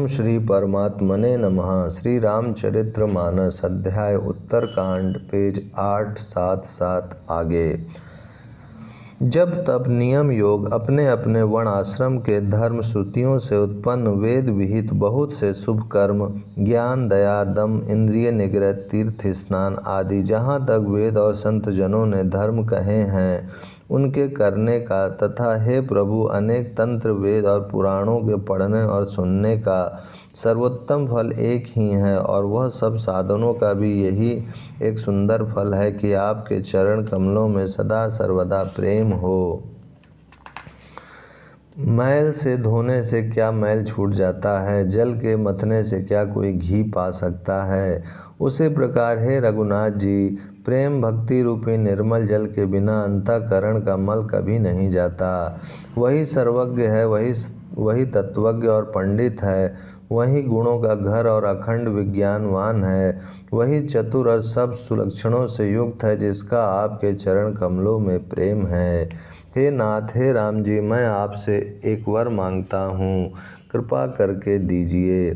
श्री परमात्मने नमः। श्री रामचरितमानस अध्याय उत्तरकांड पेज 877 आगे। जब तब नियम योग अपने अपने वर्ण आश्रम के धर्म श्रुतियों से उत्पन्न वेद विहित बहुत से शुभ कर्म, ज्ञान, दया, दम, इंद्रिय निग्रह, तीर्थ स्नान आदि जहाँ तक वेद और संत जनों ने धर्म कहे हैं उनके करने का, तथा हे प्रभु अनेक तंत्र वेद और पुराणों के पढ़ने और सुनने का सर्वोत्तम फल एक ही है, और वह सब साधनों का भी यही एक सुंदर फल है कि आपके चरण कमलों में सदा सर्वदा प्रेम हो। मैल से धोने से क्या मैल छूट जाता है, जल के मथने से क्या कोई घी पा सकता है। उसी प्रकार हे रघुनाथ जी, प्रेम भक्ति रूपी निर्मल जल के बिना अंतःकरण का मल कभी नहीं जाता। वही सर्वज्ञ है, वही तत्वज्ञ और पंडित है, वही गुणों का घर और अखंड विज्ञानवान है, वही चतुर और सब सुलक्षणों से युक्त है, जिसका आपके चरण कमलों में प्रेम है। हे नाथ, हे राम जी, मैं आपसे एक वर मांगता हूँ, कृपा करके दीजिए।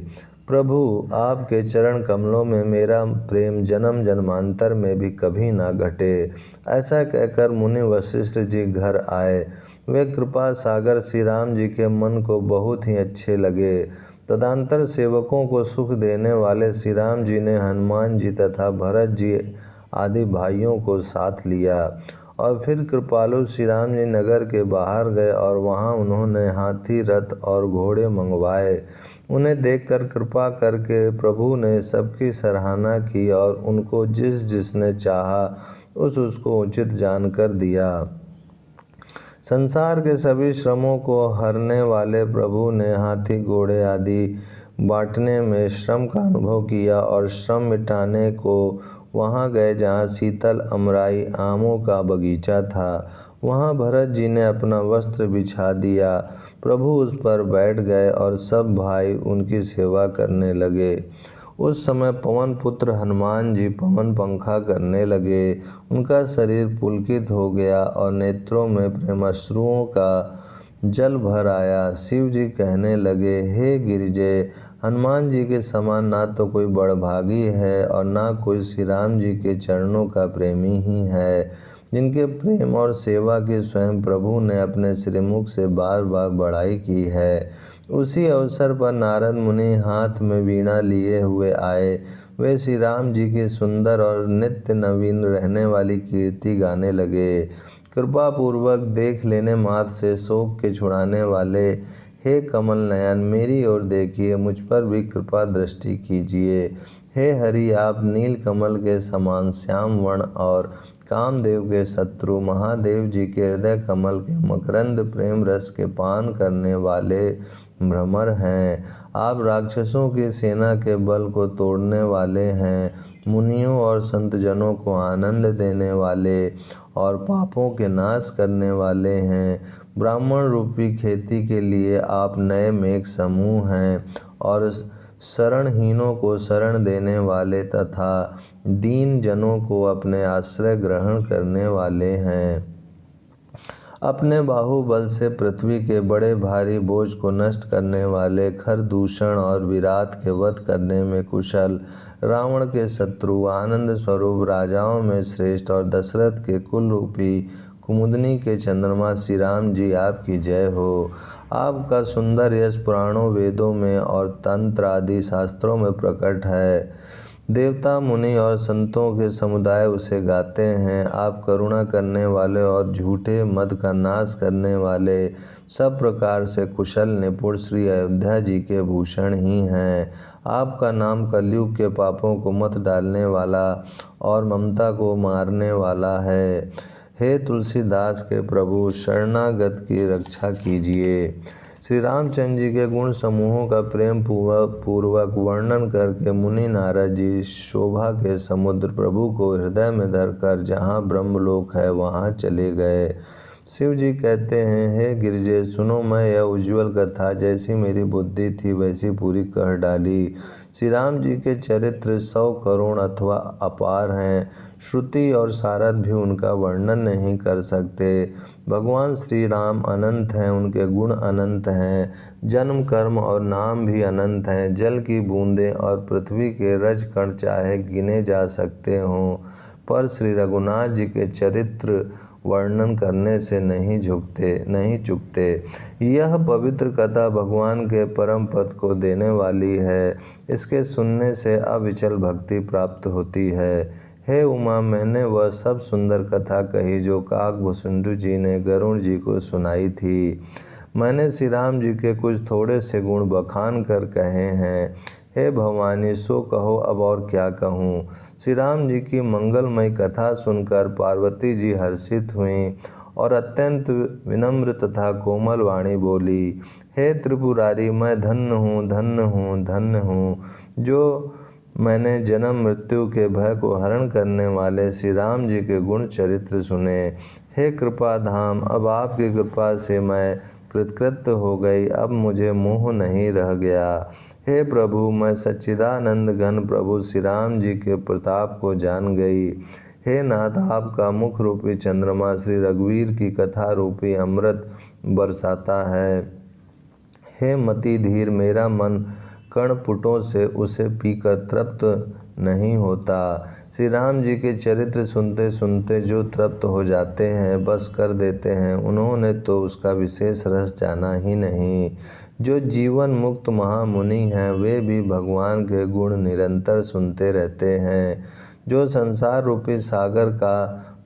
प्रभु, आपके चरण कमलों में मेरा प्रेम जन्म जन्मांतर में भी कभी ना घटे। ऐसा कहकर मुनि वशिष्ठ जी घर आए। वे कृपा सागर श्री राम जी के मन को बहुत ही अच्छे लगे। तदंतर सेवकों को सुख देने वाले श्री राम जी ने हनुमान जी तथा भरत जी आदि भाइयों को साथ लिया और फिर कृपालु श्री राम जी नगर के बाहर गए और वहां उन्होंने हाथी, रथ और घोड़े मंगवाए। उन्हें देखकर कृपा करके प्रभु ने सबकी सराहना की और उनको जिस जिसने चाहा उसको उचित जानकर दिया। संसार के सभी श्रमों को हरने वाले प्रभु ने हाथी, घोड़े आदि बांटने में श्रम का अनुभव किया और श्रम मिटाने को वहाँ गए जहाँ शीतल अमराई आमों का बगीचा था। वहाँ भरत जी ने अपना वस्त्र बिछा दिया। प्रभु उस पर बैठ गए और सब भाई उनकी सेवा करने लगे। उस समय पवन पुत्र हनुमान जी पवन पंखा करने लगे। उनका शरीर पुलकित हो गया और नेत्रों में प्रेमाश्रुओं का जल भर आया। शिव जी कहने लगे, हे गिरिजय, हनुमान जी के समान ना तो कोई बड़भागी है और ना कोई श्री राम जी के चरणों का प्रेमी ही है, जिनके प्रेम और सेवा की स्वयं प्रभु ने अपने श्रीमुख से बार बार बड़ाई की है। उसी अवसर पर नारद मुनि हाथ में वीणा लिए हुए आए। वे श्री राम जी की सुंदर और नित्य नवीन रहने वाली कीर्ति गाने लगे। कृपा पूर्वक देख लेने मात्र से शोक के छुड़ाने वाले हे कमल नयन, मेरी ओर देखिए, मुझ पर भी कृपा दृष्टि कीजिए। हे हरि, आप नील कमल के समान श्याम वर्ण और कामदेव के शत्रु महादेव जी के हृदय कमल के मकरंद प्रेम रस के पान करने वाले भ्रमर हैं। आप राक्षसों की सेना के बल को तोड़ने वाले हैं, मुनियों और संतजनों को आनंद देने वाले और पापों के नाश करने वाले हैं। ब्राह्मण रूपी खेती के लिए आप नए मेघ समूह हैं और शरणहीनों को शरण देने वाले तथा दीन जनों को अपने आश्रय ग्रहण करने वाले हैं। अपने बाहुबल से पृथ्वी के बड़े भारी बोझ को नष्ट करने वाले, खरदूषण और विराट के वध करने में कुशल, रावण के शत्रु, आनंद स्वरूप, राजाओं में श्रेष्ठ और दशरथ के कुल रूपी कुमुदनी के चंद्रमा श्री राम जी, आपकी जय हो। आपका सुंदर यश पुराणों, वेदों में और तंत्र आदि शास्त्रों में प्रकट है। देवता, मुनि और संतों के समुदाय उसे गाते हैं। आप करुणा करने वाले और झूठे मद का नाश करने वाले, सब प्रकार से कुशल निपुण श्री अयोध्या जी के भूषण ही हैं। आपका नाम कलयुग के पापों को मत डालने वाला और ममता को मारने वाला है। हे तुलसीदास के प्रभु, शरणागत की रक्षा कीजिए। श्री रामचंद्र जी के गुण समूहों का प्रेम पूर्वक वर्णन करके मुनि नारद जी शोभा के समुद्र प्रभु को हृदय में धरकर जहाँ ब्रह्मलोक है वहाँ चले गए। शिव जी कहते हैं, हे गिरिजय सुनो, मैं यह उज्ज्वल कथा जैसी मेरी बुद्धि थी वैसी पूरी कह डाली। श्री राम जी के चरित्र 100 करोड़ अथवा अपार हैं। श्रुति और सारद भी उनका वर्णन नहीं कर सकते। भगवान श्री राम अनंत हैं, उनके गुण अनंत हैं। जन्म, कर्म और नाम भी अनंत हैं। जल की बूंदें और पृथ्वी के रज कण चाहे गिने जा सकते हों, पर श्री रघुनाथ जी के चरित्र वर्णन करने से नहीं चूकते। यह पवित्र कथा भगवान के परम पद को देने वाली है। इसके सुनने से अविचल भक्ति प्राप्त होती है। हे उमा, मैंने वह सब सुंदर कथा कही जो काकभूषुंडी जी ने गरुड़ जी को सुनाई थी। मैंने श्री राम जी के कुछ थोड़े से गुण बखान कर कहे हैं। हे भवानी, सो कहो, अब और क्या कहूँ। श्री राम जी की मंगलमय कथा सुनकर पार्वती जी हर्षित हुईं और अत्यंत विनम्र तथा कोमल वाणी बोली, हे त्रिपुरारी, मैं धन्य हूँ, धन्य हूँ, धन्य हूँ, जो मैंने जन्म मृत्यु के भय को हरण करने वाले श्री राम जी के गुण चरित्र सुने। हे कृपा धाम, अब आपकी कृपा से मैं कृतकृत्य हो गई, अब मुझे मोह नहीं रह गया। हे प्रभु, मैं सच्चिदानंद घन प्रभु श्री राम जी के प्रताप को जान गई। हे नाथ, आपका मुख रूपी चंद्रमा श्री रघुवीर की कथा रूपी अमृत बरसाता है। हे मति धीर, मेरा मन कर्णपुटों से उसे पीकर तृप्त नहीं होता। श्री राम जी के चरित्र सुनते सुनते जो तृप्त हो जाते हैं, बस कर देते हैं, उन्होंने तो उसका विशेष रस जाना ही नहीं। जो जीवन मुक्त महामुनि हैं, वे भी भगवान के गुण निरंतर सुनते रहते हैं। जो संसार रूपी सागर का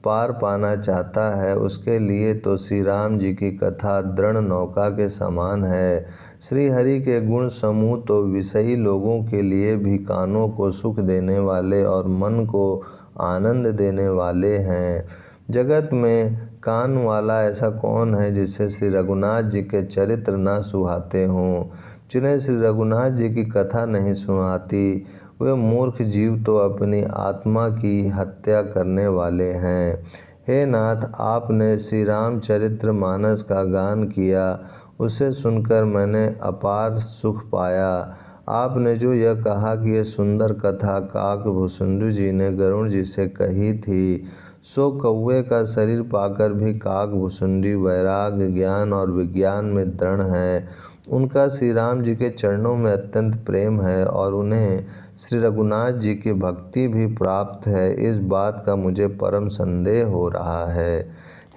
पार पाना चाहता है, उसके लिए तो श्री राम जी की कथा दृढ़ नौका के समान है। श्री हरि के गुण समूह तो विषयी लोगों के लिए भी कानों को सुख देने वाले और मन को आनंद देने वाले हैं। जगत में कान वाला ऐसा कौन है जिसे श्री रघुनाथ जी के चरित्र न सुहाते हों। जिन्हें श्री रघुनाथ जी की कथा नहीं सुहाती, वे मूर्ख जीव तो अपनी आत्मा की हत्या करने वाले हैं। हे नाथ, आपने श्री रामचरित्र मानस का गान किया, उसे सुनकर मैंने अपार सुख पाया। आपने जो यह कहा कि यह सुंदर कथा काकभूषुंडी जी ने गरुड़ जी से कही थी, सो कौवे का शरीर पाकर भी काकभूषुंडी वैराग्य, ज्ञान और विज्ञान में दृढ़ हैं। उनका श्री राम जी के चरणों में अत्यंत प्रेम है और उन्हें श्री रघुनाथ जी की भक्ति भी प्राप्त है, इस बात का मुझे परम संदेह हो रहा है।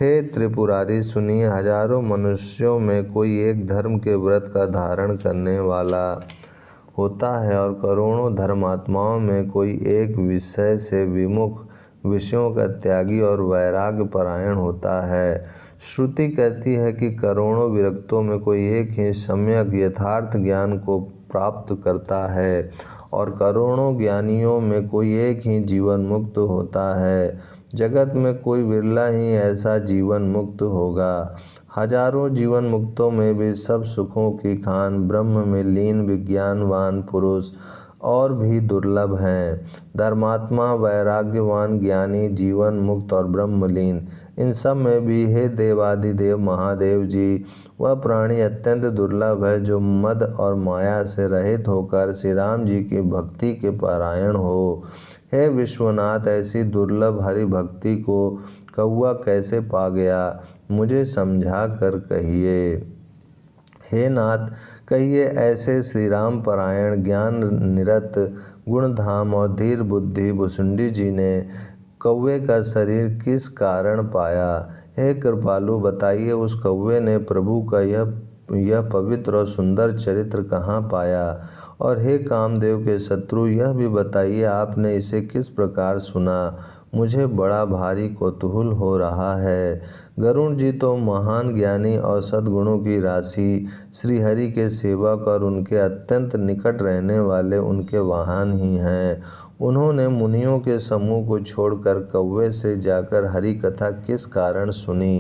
हे त्रिपुरारी, सुनिए, हजारों मनुष्यों में कोई एक धर्म के व्रत का धारण करने वाला होता है और करोड़ों धर्मात्माओं में कोई एक विषय से विमुख, विषयों का त्यागी और वैराग्य परायण होता है। श्रुति कहती है कि करोड़ों विरक्तों में कोई एक ही सम्यक यथार्थ ज्ञान को प्राप्त करता है और करोड़ों ज्ञानियों में कोई एक ही जीवन मुक्त होता है। जगत में कोई विरला ही ऐसा जीवन मुक्त होगा। हजारों जीवन मुक्तों में भी सब सुखों की खान ब्रह्म में लीन विज्ञानवान पुरुष और भी दुर्लभ हैं। धर्मात्मा, वैराग्यवान, ज्ञानी, जीवन मुक्त और ब्रह्मलीन, इन सब में भी हे देवादिदेव महादेव जी, वह प्राणी अत्यंत दुर्लभ है जो मद और माया से रहित होकर श्री राम जी की भक्ति के परायण हो। हे विश्वनाथ, ऐसी दुर्लभ हरि भक्ति को कौवा कैसे पा गया, मुझे समझा कर कहिए। हे नाथ, कहिए, ऐसे श्री राम परायण, ज्ञान निरत, गुणधाम और धीर बुद्धि भूषुंडी जी ने कौवे का शरीर किस कारण पाया। हे कृपालु, बताइए, उस कौवे ने प्रभु का यह पवित्र और सुंदर चरित्र कहाँ पाया। और हे कामदेव के शत्रु, यह भी बताइए, आपने इसे किस प्रकार सुना। मुझे बड़ा भारी कौतूहल हो रहा है। गरुड़ जी तो महान ज्ञानी और सद्गुणों की राशि, श्री हरि के सेवक और उनके अत्यंत निकट रहने वाले उनके वाहन ही हैं। उन्होंने मुनियों के समूह को छोड़कर कौवे से जाकर हरि कथा किस कारण सुनी।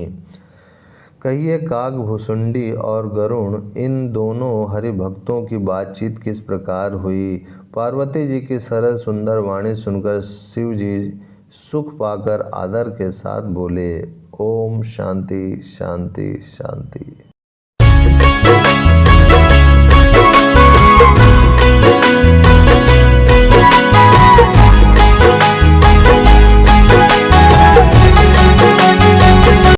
कहिए, काकभूषुंडी और गरुड़, इन दोनों हरि भक्तों की बातचीत किस प्रकार हुई। पार्वती जी की सरल सुंदर वाणी सुनकर शिव जी सुख पाकर आदर के साथ बोले, ओम शांति शांति शांति।